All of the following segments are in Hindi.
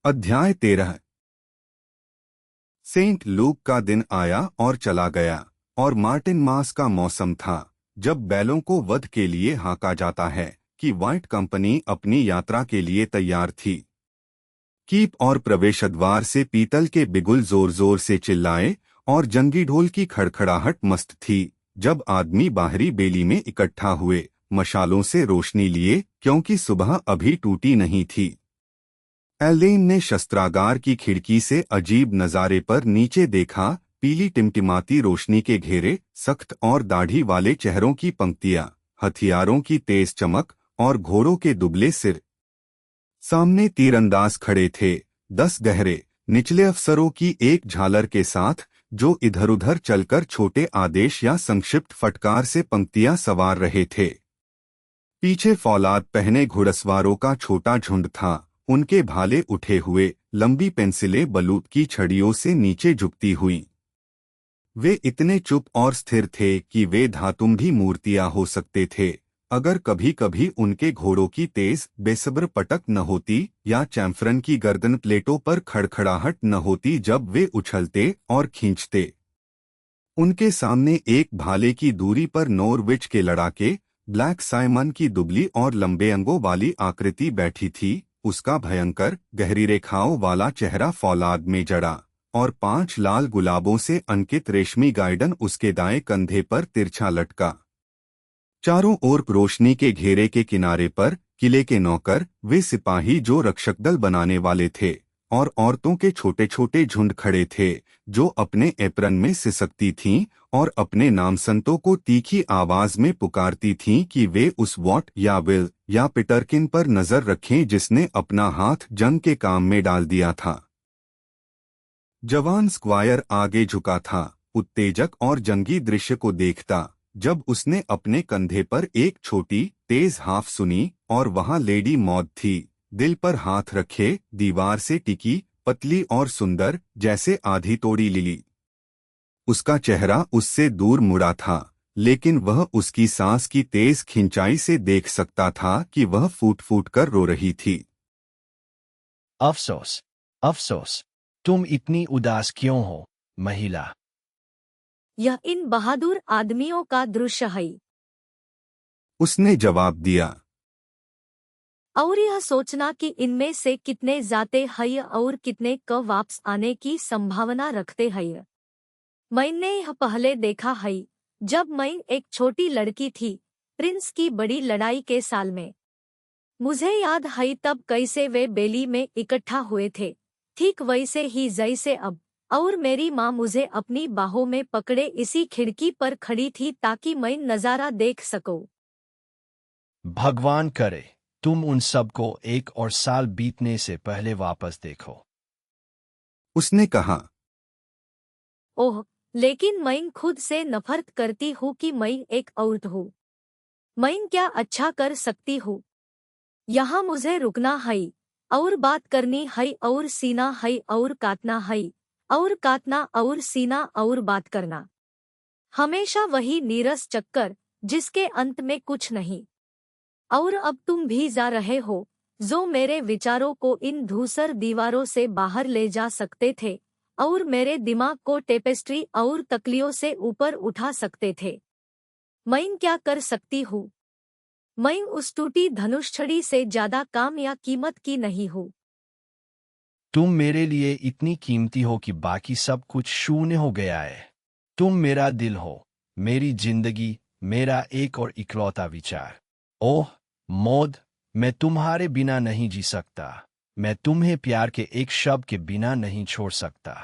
अध्याय 13। सेंट लूक का दिन आया और चला गया, और मार्टिन मास का मौसम था, जब बैलों को वध के लिए हाँका जाता है, कि व्हाइट कंपनी अपनी यात्रा के लिए तैयार थी। कीप और प्रवेशद्वार से पीतल के बिगुल जोर जोर से चिल्लाए, और जंगी ढोल की खड़खड़ाहट मस्त थी, जब आदमी बाहरी बेली में इकट्ठा हुए, मशालों से रोशनी लिए, क्योंकि सुबह अभी टूटी नहीं थी। एलेन ने शस्त्रागार की खिड़की से अजीब नजारे पर नीचे देखा। पीली टिमटिमाती रोशनी के घेरे, सख्त और दाढ़ी वाले चेहरों की पंक्तियां, हथियारों की तेज चमक और घोड़ों के दुबले सिर। सामने तीरंदाज खड़े थे, 10 गहरे निचले अफसरों की एक झालर के साथ, जो इधर-उधर चलकर छोटे आदेश या संक्षिप्त फटकार से पंक्तियां सवार रहे थे। पीछे फौलाद पहने घुड़सवारों का छोटा झुंड था, उनके भाले उठे हुए, लंबी पेंसिलें बलूत की छड़ियों से नीचे झुकती हुईं। वे इतने चुप और स्थिर थे कि वे धातुम्भी मूर्तियां हो सकते थे, अगर कभी-कभी उनके घोड़ों की तेज बेसब्र पटक न होती, या चैम्फरन की गर्दन प्लेटों पर खड़खड़ाहट न होती जब वे उछलते और खींचते। उनके सामने एक भाले की दूरी पर नॉरविच के लड़ाके, ब्लैक साइमन की दुबली और लंबे अंगों वाली आकृति बैठी थी। उसका भयंकर, गहरी रेखाओं वाला चेहरा फौलाद में जड़ा, और 5 लाल गुलाबों से अंकित रेशमी गाइडन उसके दाएं कंधे पर तिरछा लटका। चारों ओर रोशनी के घेरे के किनारे पर किले के नौकर, वे सिपाही जो रक्षकदल बनाने वाले थे, और औरतों के छोटे छोटे झुंड खड़े थे, जो अपने एप्रन में सिसकती थीं और अपने नामसंतों को तीखी आवाज में पुकारती थीं कि वे उस वॉट या विल या पिटरकिन पर नजर रखें जिसने अपना हाथ जंग के काम में डाल दिया था। जवान स्क्वायर आगे झुका था, उत्तेजक और जंगी दृश्य को देखता, जब उसने अपने कंधे पर एक छोटी तेज हाफ सुनी, और वहां लेडी मौद थी, दिल पर हाथ रखे, दीवार से टिकी, पतली और सुंदर, जैसे आधी तोड़ी लिली। उसका चेहरा उससे दूर मुड़ा था, लेकिन वह उसकी सांस की तेज खिंचाई से देख सकता था कि वह फूट फूट कर रो रही थी। अफसोस, अफसोस, तुम इतनी उदास क्यों हो, महिला? यह इन बहादुर आदमियों का दृश्य है। उसने जवाब दिया। और यह सोचना कि इनमें से कितने जाते हैं और कितने क वापस आने की संभावना रखते हैं। मैंने यह पहले देखा है, जब मैं एक छोटी लड़की थी, प्रिंस की बड़ी लड़ाई के साल में। मुझे याद है तब कैसे वे बेली में इकट्ठा हुए थे, ठीक वैसे ही जैसे अब, और मेरी माँ मुझे अपनी बाहों में पकड़े इसी खिड़की पर खड़ी थी ताकि मैं नजारा देख सकूं। भगवान करे तुम उन सबको 1 और साल बीतने से पहले वापस देखो। उसने कहा। ओह, लेकिन मैं खुद से नफरत करती हूँ कि मैं एक औरत हूँ। मैं क्या अच्छा कर सकती हूँ? यहाँ मुझे रुकना है, और बात करनी है, और सीना है, और काटना है, और काटना, और सीना, और बात करना। हमेशा वही नीरस चक्कर, जिसके अंत में कुछ नहीं। और अब तुम भी जा रहे हो, जो मेरे विचारों को इन धूसर दीवारों से बाहर ले जा सकते थे, और मेरे दिमाग को टेपेस्ट्री और तकलियों से ऊपर उठा सकते थे। मैं क्या कर सकती हूँ? मैं उस टूटी धनुष छड़ी से ज्यादा काम या कीमत की नहीं हूँ। तुम मेरे लिए इतनी कीमती हो कि बाकी सब कुछ शून्य हो गया है। तुम मेरा दिल हो, मेरी जिंदगी, मेरा एक और इकलौता विचार। ओह मौद, मैं तुम्हारे बिना नहीं जी सकता। मैं तुम्हें प्यार के एक शब्द के बिना नहीं छोड़ सकता।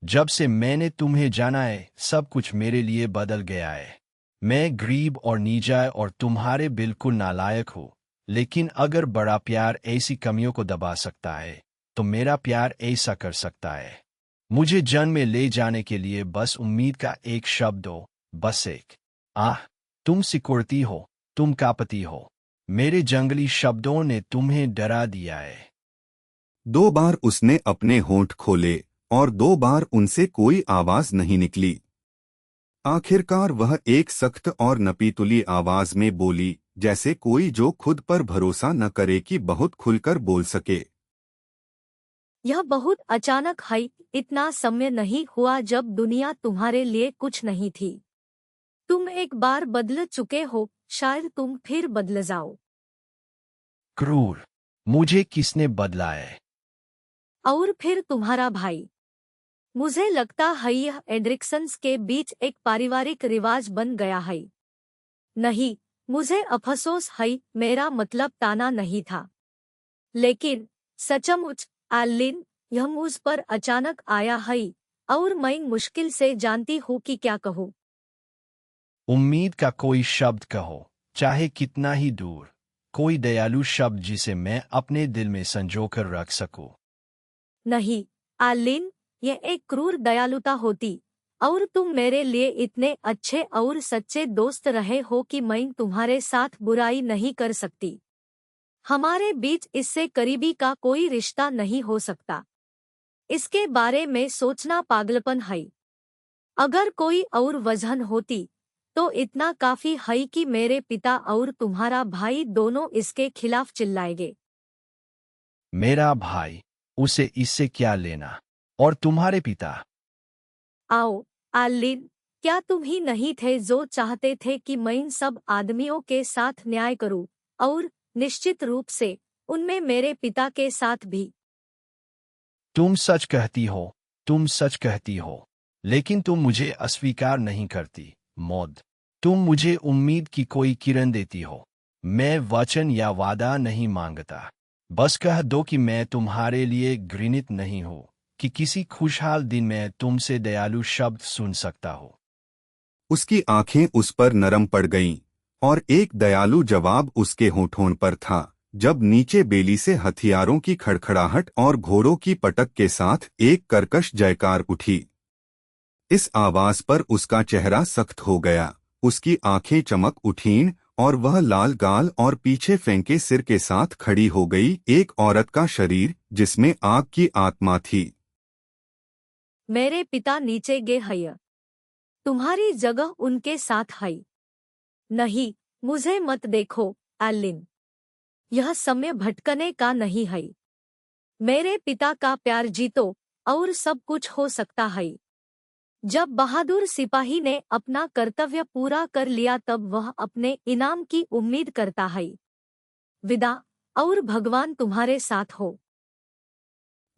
जब से मैंने तुम्हें जाना है, सब कुछ मेरे लिए बदल गया है। मैं गरीब और नीचा और तुम्हारे बिल्कुल नालायक हूँ, लेकिन अगर बड़ा प्यार ऐसी कमियों को दबा सकता है, तो मेरा प्यार ऐसा कर सकता है। मुझे जन्म में ले जाने के लिए बस उम्मीद का एक शब्द हो, बस एक। आह, तुम सिकुड़ती हो, तुम कांपती हो। मेरे जंगली शब्दों ने तुम्हें डरा दिया है। 2 बार उसने अपने होंठ खोले, और 2 बार उनसे कोई आवाज नहीं निकली। आखिरकार वह एक सख्त और नपीतुली आवाज में बोली, जैसे कोई जो खुद पर भरोसा न करे कि बहुत खुलकर बोल सके। यह बहुत अचानक है, इतना समय नहीं हुआ जब दुनिया तुम्हारे लिए कुछ नहीं थी। तुम एक बार बदल चुके हो, शायद तुम फिर बदल जाओ। क्रूर, मुझे किसने बदला है? और फिर तुम्हारा भाई। मुझे लगता है यह एड्रिक्सन्स के बीच एक पारिवारिक रिवाज बन गया है। नहीं, मुझे अफसोस है, मेरा मतलब ताना नहीं था। लेकिन सचमुच एलिन, यह मुझ पर अचानक आया है और मैं मुश्किल से जानती हूँ कि क्या कहूँ। उम्मीद का कोई शब्द कहो, चाहे कितना ही दूर, कोई दयालु शब्द जिसे मैं अपने दिल में संजोकर रख सकूं। नहीं एलिन, यह एक क्रूर दयालुता होती, और तुम मेरे लिए इतने अच्छे और सच्चे दोस्त रहे हो कि मैं तुम्हारे साथ बुराई नहीं कर सकती। हमारे बीच इससे करीबी का कोई रिश्ता नहीं हो सकता। इसके बारे में सोचना पागलपन है। अगर कोई और वजह होती तो इतना काफी है कि मेरे पिता और तुम्हारा भाई दोनों इसके खिलाफ चिल्लाएंगे। मेरा भाई, उसे इससे क्या लेना? और तुम्हारे पिता? आओ एलिन, क्या तुम ही नहीं थे जो चाहते थे कि मैं इन सब आदमियों के साथ न्याय करूं, और निश्चित रूप से उनमें मेरे पिता के साथ भी। तुम सच कहती हो, तुम सच कहती हो, लेकिन तुम मुझे अस्वीकार नहीं करती, मौद। तुम मुझे उम्मीद की कोई किरण देती हो। मैं वचन या वादा नहीं मांगता। बस कह दो कि मैं तुम्हारे लिए घृणित नहीं हूं, कि किसी खुशहाल दिन में तुमसे दयालु शब्द सुन सकता हो। उसकी आंखें उस पर नरम पड़ गईं, और एक दयालु जवाब उसके होठों पर था, जब नीचे बेली से हथियारों की खड़खड़ाहट और घोड़ों की पटक के साथ एक कर्कश जयकार उठी। इस आवाज पर उसका चेहरा सख्त हो गया, उसकी आंखें चमक उठीं, और वह लाल गाल और पीछे फेंके सिर के साथ खड़ी हो गई, एक औरत का शरीर जिसमें आग की आत्मा थी। मेरे पिता नीचे गे है। तुम्हारी जगह उनके साथ है। नहीं, मुझे मत देखो एलिन। यह समय भटकने का नहीं है। मेरे पिता का प्यार जीतो, और सब कुछ हो सकता है। जब बहादुर सिपाही ने अपना कर्तव्य पूरा कर लिया तब वह अपने इनाम की उम्मीद करता है। विदा, और भगवान तुम्हारे साथ हो।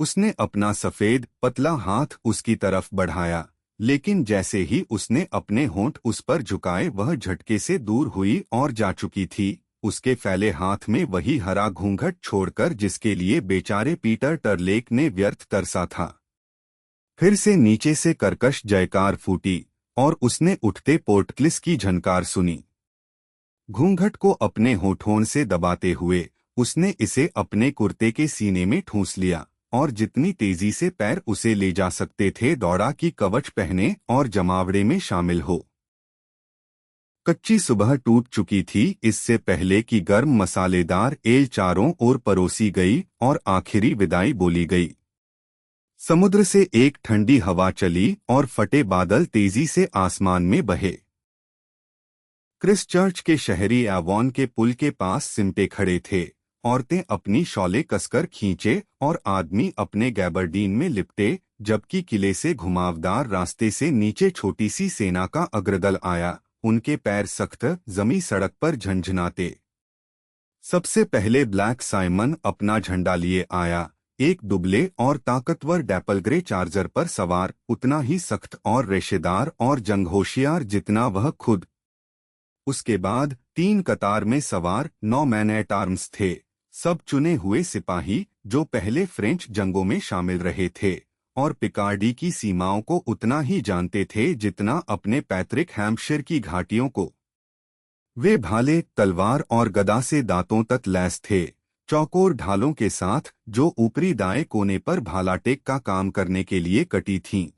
उसने अपना सफेद पतला हाथ उसकी तरफ बढ़ाया, लेकिन जैसे ही उसने अपने होंठ उस पर झुकाए वह झटके से दूर हुई और जा चुकी थी, उसके फैले हाथ में वही हरा घूंघट छोड़कर जिसके लिए बेचारे पीटर टरलेक ने व्यर्थ तरसा था। फिर से नीचे से कर्कश जयकार फूटी, और उसने उठते पोर्टक्लिस की झनकार सुनी। घूंघट को अपने होठों से दबाते हुए उसने इसे अपने कुर्ते के सीने में ठूंस लिया, और जितनी तेजी से पैर उसे ले जा सकते थे दौड़ा कि कवच पहने और जमावड़े में शामिल हो। कच्ची सुबह टूट चुकी थी इससे पहले कि गर्म मसालेदार एल चारों ओर परोसी गई और आखिरी विदाई बोली गई। समुद्र से एक ठंडी हवा चली और फटे बादल तेजी से आसमान में बहे। क्रिसचर्च के शहरी एवॉन के पुल के पास सिमटे खड़े थे, औरतें अपनी शॉलें कसकर खींचे और आदमी अपने गैबरडीन में लिपटे, जबकि किले से घुमावदार रास्ते से नीचे छोटी सी सेना का अग्रदल आया, उनके पैर सख्त जमी सड़क पर झंझनाते। सबसे पहले ब्लैक साइमन अपना झंडा लिए आया, एक दुबले और ताकतवर डैपलग्रे चार्जर पर सवार, उतना ही सख्त और रेशेदार और जंगहोशियार जितना वह खुद। उसके बाद 3 कतार में सवार 9 मैन एट आर्म्स थे, सब चुने हुए सिपाही जो पहले फ्रेंच जंगों में शामिल रहे थे और पिकार्डी की सीमाओं को उतना ही जानते थे जितना अपने पैतृक हैम्पशायर की घाटियों को। वे भाले, तलवार और गदा से दांतों तक लैस थे, चौकोर ढालों के साथ जो ऊपरी दाएं कोने पर भालाटेक का काम करने के लिए कटी थीं।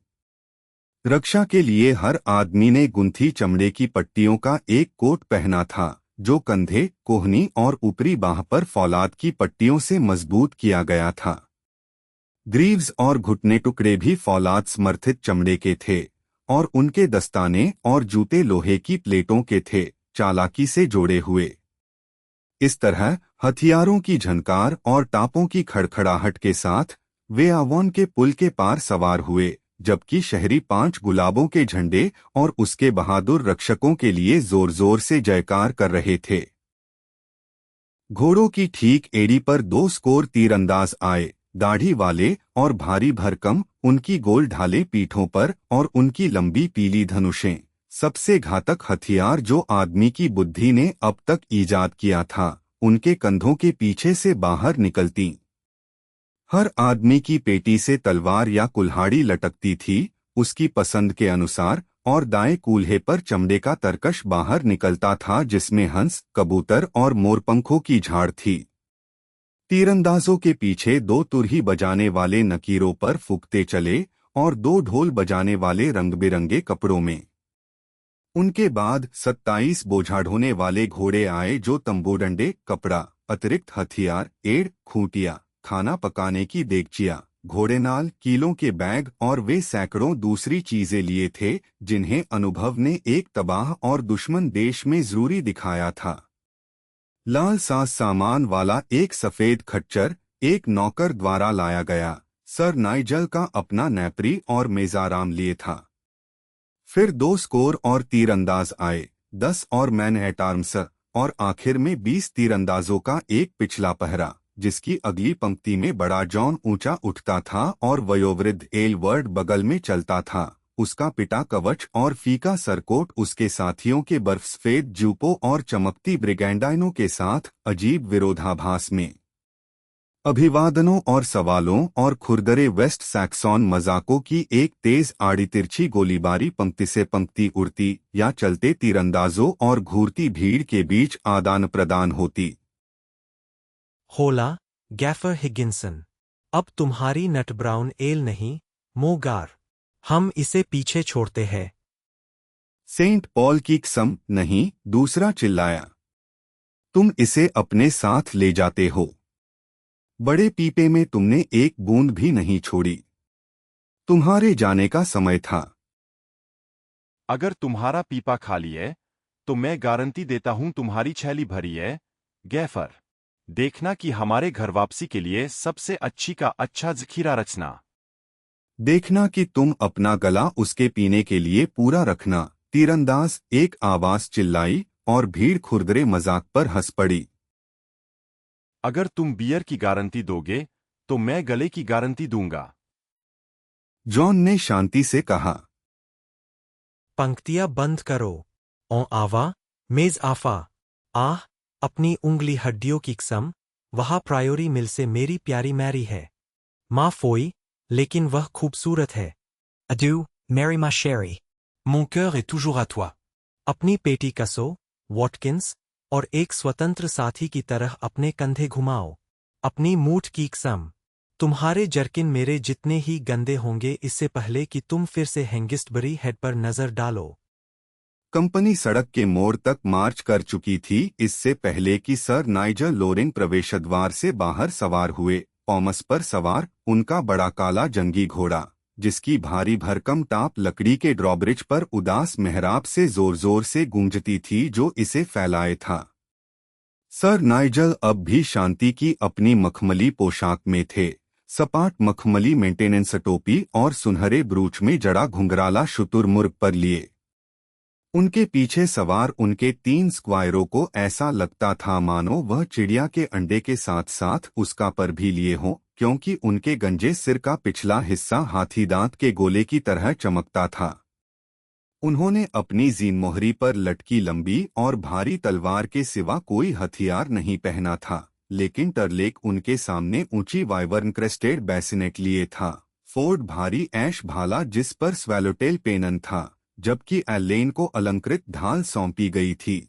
रक्षा के लिए हर आदमी ने गुंथी चमड़े की पट्टियों का एक कोट पहना था, जो कंधे, कोहनी और ऊपरी बाह पर फौलाद की पट्टियों से मजबूत किया गया था। ग्रीव्स और घुटने टुकड़े भी फौलाद समर्थित चमड़े के थे, और उनके दस्ताने और जूते लोहे की प्लेटों के थे, चालाकी से जोड़े हुए। इस तरह हथियारों की झनकार और टापों की खड़खड़ाहट के साथ वे आवॉन के पुल के पार सवार हुए, जबकि शहरी 5 गुलाबों के झंडे और उसके बहादुर रक्षकों के लिए जोर जोर से जयकार कर रहे थे। घोड़ों की ठीक एड़ी पर 2 स्कोर तीरंदाज आए, दाढ़ी वाले और भारी भरकम, उनकी गोल ढाले पीठों पर और उनकी लंबी पीली धनुषें, सबसे घातक हथियार जो आदमी की बुद्धि ने अब तक ईजाद किया था, उनके कंधों के पीछे से बाहर निकलती। हर आदमी की पेटी से तलवार या कुल्हाड़ी लटकती थी, उसकी पसंद के अनुसार, और दाएं कूल्हे पर चमड़े का तरकश बाहर निकलता था जिसमें हंस, कबूतर और मोरपंखों की झाड़ थी। तीरंदाजों के पीछे 2 तुरही बजाने वाले नकीरों पर फूंकते चले और 2 ढोल बजाने वाले रंग बिरंगे कपड़ों में। उनके बाद 27 बोझा ढोने वाले घोड़े आए जो तंबू डंडे, कपड़ा, अतिरिक्त हथियार, एड़, खूंटियां, खाना पकाने की देगचिया, घोड़ेनाल, कीलों के बैग और वे सैकड़ों दूसरी चीजें लिए थे जिन्हें अनुभव ने एक तबाह और दुश्मन देश में जरूरी दिखाया था। लाल सास सामान वाला एक सफेद खच्चर एक नौकर द्वारा लाया गया, सर नाइजल का अपना नेपरी और मेजाराम लिए था। फिर 2 स्कोर और तीरंदाज आए, 10 और मैन एट आर्म्स, और आखिर में 20 तीरंदाजों का एक पिछला पहरा, जिसकी अगली पंक्ति में बड़ा जॉन ऊंचा उठता था और वयोवृद्ध एलवर्ड बगल में चलता था, उसका पिटा कवच और फीका सरकोट उसके साथियों के बर्फसफेद जूपों और चमकती ब्रिगेंडाइनों के साथ अजीब विरोधाभास में। अभिवादनों और सवालों और खुरदरे वेस्ट सैक्सॉन मजाकों की एक तेज आड़ी तिरछी गोलीबारी पंक्ति से पंक्ति उड़ती या चलते तीरंदाजों और घूरती भीड़ के बीच आदान प्रदान होती। होला, गैफर हिगिंसन, अब तुम्हारी नट ब्राउन एल नहीं, मोगार। हम इसे पीछे छोड़ते हैं। सेंट पॉल की कसम नहीं, दूसरा चिल्लाया। तुम इसे अपने साथ ले जाते हो। बड़े पीपे में तुमने एक बूंद भी नहीं छोड़ी। तुम्हारे जाने का समय था। अगर तुम्हारा पीपा खाली है तो मैं गारंटी देता हूं तुम्हारी छैली भरी है, गैफर। देखना कि हमारे घर वापसी के लिए सबसे अच्छी का अच्छा जखीरा रचना। देखना कि तुम अपना गला उसके पीने के लिए पूरा रखना। तीरंदाज एक आवाज चिल्लाई और भीड़ खुरदरे मजाक पर हंस पड़ी। अगर तुम बियर की गारंटी दोगे तो मैं गले की गारंटी दूंगा, जॉन ने शांति से कहा। पंक्तियां बंद करो। ओ आवा, मेज आफा। आह, अपनी उंगली हड्डियों की कसम, वहाँ प्रायोरी मिल से मेरी प्यारी मैरी है। माँ फोई, लेकिन वह खूबसूरत है। अड्यू, मैरी मा शेरी। Mon cœur est toujours à toi। अपनी पेटी कसो, वॉटकिंस, और एक स्वतंत्र साथी की तरह अपने कंधे घुमाओ। अपनी मूठ की कसम, तुम्हारे जर्किन मेरे जितने ही गंदे होंगे इससे पहले कि तुम फिर से हैंगिस्टबरी हेड पर नजर डालो। कंपनी सड़क के मोड़ तक मार्च कर चुकी थी इससे पहले कि सर नाइजल लोरिंग प्रवेशद्वार से बाहर सवार हुए। पॉमस पर सवार उनका बड़ा काला जंगी घोड़ा, जिसकी भारी भरकम टाप लकड़ी के ड्रॉब्रिज पर उदास मेहराब से जोर जोर से गूंजती थी जो इसे फैलाए था। सर नाइजल अब भी शांति की अपनी मखमली पोशाक में थे, सपाट मखमली मेंटेनेंस टोपी और सुनहरे ब्रूच में जड़ा घुंघराला शुतुरमुर्ग पर लिए। उनके पीछे सवार उनके 3 स्क्वायरों को ऐसा लगता था मानो वह चिड़िया के अंडे के साथ साथ उसका पर भी लिए हों, क्योंकि उनके गंजे सिर का पिछला हिस्सा हाथी दांत के गोले की तरह चमकता था। उन्होंने अपनी जीन मोहरी पर लटकी लंबी और भारी तलवार के सिवा कोई हथियार नहीं पहना था, लेकिन टरलेक उनके सामने ऊंची वाइवर्न क्रेस्टेड बैसिनेट लिए था। फोर्ड भारी ऐश भाला जिस पर स्वैलोटेल पेनन था, जबकि एलेन को अलंकृत ढाल सौंपी गई थी।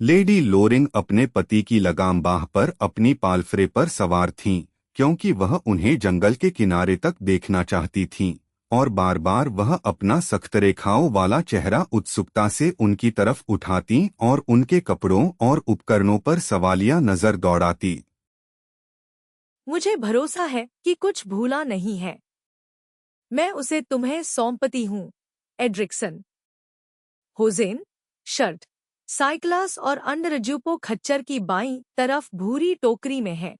लेडी लोरिंग अपने पति की लगाम बाह पर अपनी पालफरे पर सवार थीं, क्योंकि वह उन्हें जंगल के किनारे तक देखना चाहती थीं, और बार बार वह अपना सख्त रेखाओं वाला चेहरा उत्सुकता से उनकी तरफ उठाती और उनके कपड़ों और उपकरणों पर सवालिया नजर दौड़ाती। मुझे भरोसा है कि कुछ भूला नहीं है। मैं उसे तुम्हें सौंपती हूँ, एड्रिक्सन। होजेन, शर्ट, साइक्लास और अंडरजुपो खच्चर की बाईं तरफ भूरी टोकरी में है।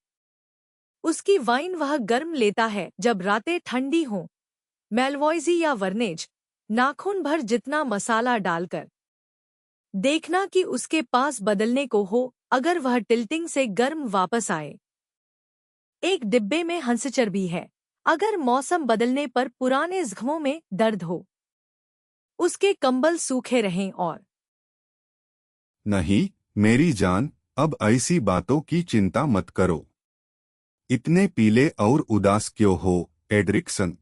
उसकी वाइन वह गर्म लेता है जब रातें ठंडी हों। मेलवॉयजी या वर्नेज, नाखून भर जितना मसाला डालकर देखना कि उसके पास बदलने को हो अगर वह टिल्टिंग से गर्म वापस आए। एक डिब्बे में हंसचर भी है अगर मौसम बदलने पर पुराने जख्मों में दर्द हो। उसके कंबल सूखे रहें और नहीं मेरी जान, अब ऐसी बातों की चिंता मत करो। इतने पीले और उदास क्यों हो एड्रिक्सन?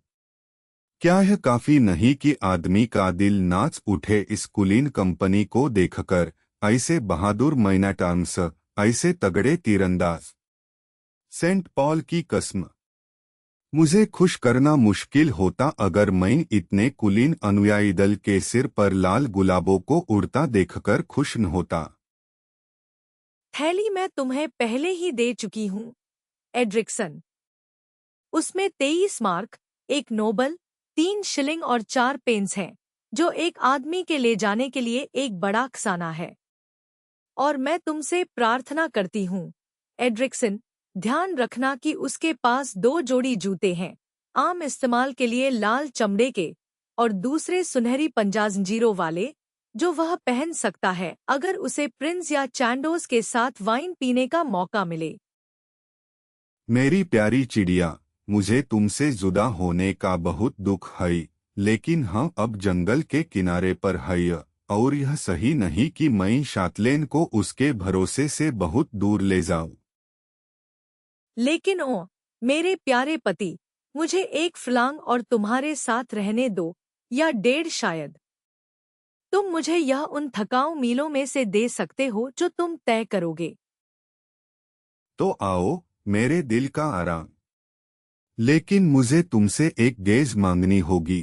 क्या यह काफी नहीं कि आदमी का दिल नाच उठे इस कुलीन कंपनी को देखकर? ऐसे बहादुर मैनाटार्म्स, ऐसे तगड़े तीरंदाज। सेंट पॉल की कसम, मुझे खुश करना मुश्किल होता अगर मैं इतने कुलीन अनुयायी दल के सिर पर लाल गुलाबों को उड़ता देखकर खुश न होता। थैली मैं तुम्हें पहले ही दे चुकी हूँ एड्रिक्सन। उसमें 23 मार्क, 1 नोबल, 3 शिलिंग और 4 पेंस हैं, जो एक आदमी के ले जाने के लिए एक बड़ा खजाना है। और मैं तुमसे प्रार्थना करती हूँ एड्रिक्सन, ध्यान रखना कि उसके पास 2 जोड़ी जूते हैं, आम इस्तेमाल के लिए लाल चमड़े के और दूसरे सुनहरी पंजाजंजीरों वाले, जो वह पहन सकता है अगर उसे प्रिंस या चैंडोस के साथ वाइन पीने का मौका मिले। मेरी प्यारी चिड़िया, मुझे तुमसे जुदा होने का बहुत दुख है, लेकिन हम अब जंगल के किनारे पर हैं और यह सही नहीं कि मैं शातलेन को उसके भरोसे से बहुत दूर ले जाऊं। लेकिन ओ मेरे प्यारे पति, मुझे 1 फलांग और तुम्हारे साथ रहने दो, या 1.5 शायद। तुम मुझे यह उन थकाऊ मीलों में से दे सकते हो जो तुम तय करोगे। तो आओ मेरे दिल का आराम। लेकिन मुझे तुमसे एक गेज मांगनी होगी।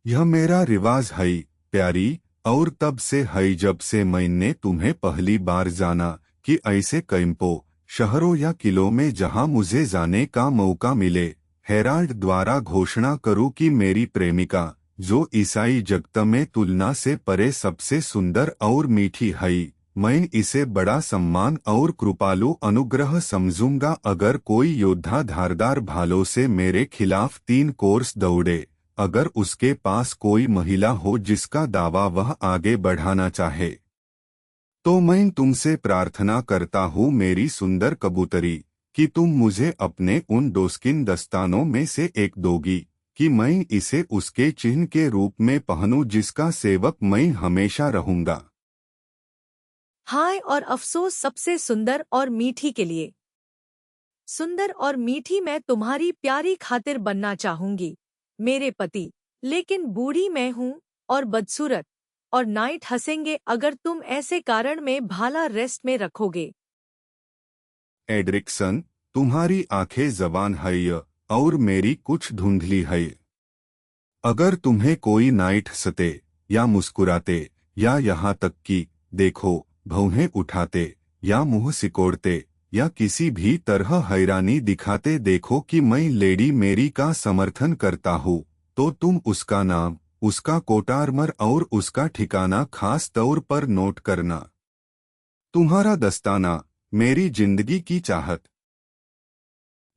यह मेरा रिवाज है प्यारी, और तब से है जब से मैंने तुम्हें पहली बार जाना कि ऐसे कैंपों, शहरों या किलों में जहां मुझे जाने का मौका मिले, हेराल्ड द्वारा घोषणा करूं कि मेरी प्रेमिका, जो ईसाई जगत में तुलना से परे सबसे सुंदर और मीठी है, मैं इसे बड़ा सम्मान और कृपालु अनुग्रह समझूंगा अगर कोई योद्धा धारदार भालों से मेरे खिलाफ 3 कोर्स दौड़े, अगर उसके पास कोई महिला हो जिसका दावा वह आगे बढ़ाना चाहे। तो मैं तुमसे प्रार्थना करता हूँ मेरी सुंदर कबूतरी, कि तुम मुझे अपने उन डोस्किन दस्तानों में से एक दोगी, कि मैं इसे उसके चिन्ह के रूप में पहनूं जिसका सेवक मैं हमेशा रहूंगा। हाय और अफसोस सबसे सुंदर और मीठी के लिए। सुंदर और मीठी मैं तुम्हारी प्यारी खातिर बनना चाहूंगी मेरे पति, लेकिन बूढ़ी मैं हूँ और बदसूरत, और नाइट हंसेंगे अगर तुम ऐसे कारण में भाला रेस्ट में रखोगे। एड्रिक्सन, तुम्हारी आंखें जवान है और मेरी कुछ धुंधली है। अगर तुम्हें कोई नाइट हंसते या मुस्कुराते या यहाँ तक कि देखो भौहें उठाते या मुंह सिकोड़ते या किसी भी तरह हैरानी दिखाते देखो कि मैं लेडी मेरी का समर्थन करता हूँ, तो तुम उसका नाम, उसका कोटार्मर और उसका ठिकाना खास तौर पर नोट करना। तुम्हारा दस्ताना, मेरी जिंदगी की चाहत।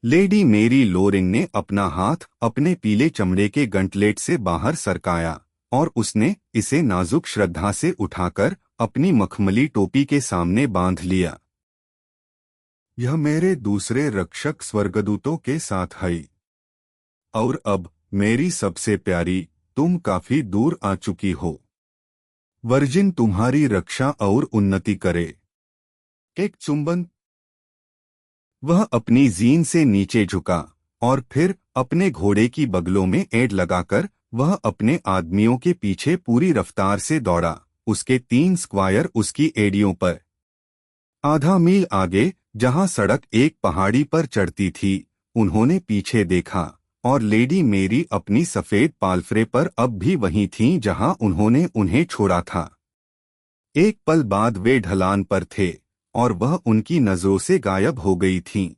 लेडी मेरी लोरिंग ने अपना हाथ अपने पीले चमड़े के गंटलेट से बाहर सरकाया और उसने इसे नाजुक श्रद्धा से उठाकर अपनी मखमली टोपी के सामने बांध लिया। यह मेरे दूसरे रक्षक स्वर्गदूतों के साथ है। और अब मेरी सबसे प्यारी, तुम काफी दूर आ चुकी हो। वर्जिन तुम्हारी रक्षा और उन्नति करे। एक चुंबन। वह अपनी जीन से नीचे झुका और फिर अपने घोड़े की बगलों में एड़ लगाकर वह अपने आदमियों के पीछे पूरी रफ्तार से दौड़ा। उसके 3 स्क्वायर उसकी एड़ियों पर। आधा मील आगे, जहां सड़क एक पहाड़ी पर चढ़ती थी, उन्होंने पीछे देखा और लेडी मेरी अपनी सफेद पालफरे पर अब भी वहीं थीं जहां उन्होंने उन्हें छोड़ा था। एक पल बाद वे ढलान पर थे और वह उनकी नजरों से गायब हो गई थीं।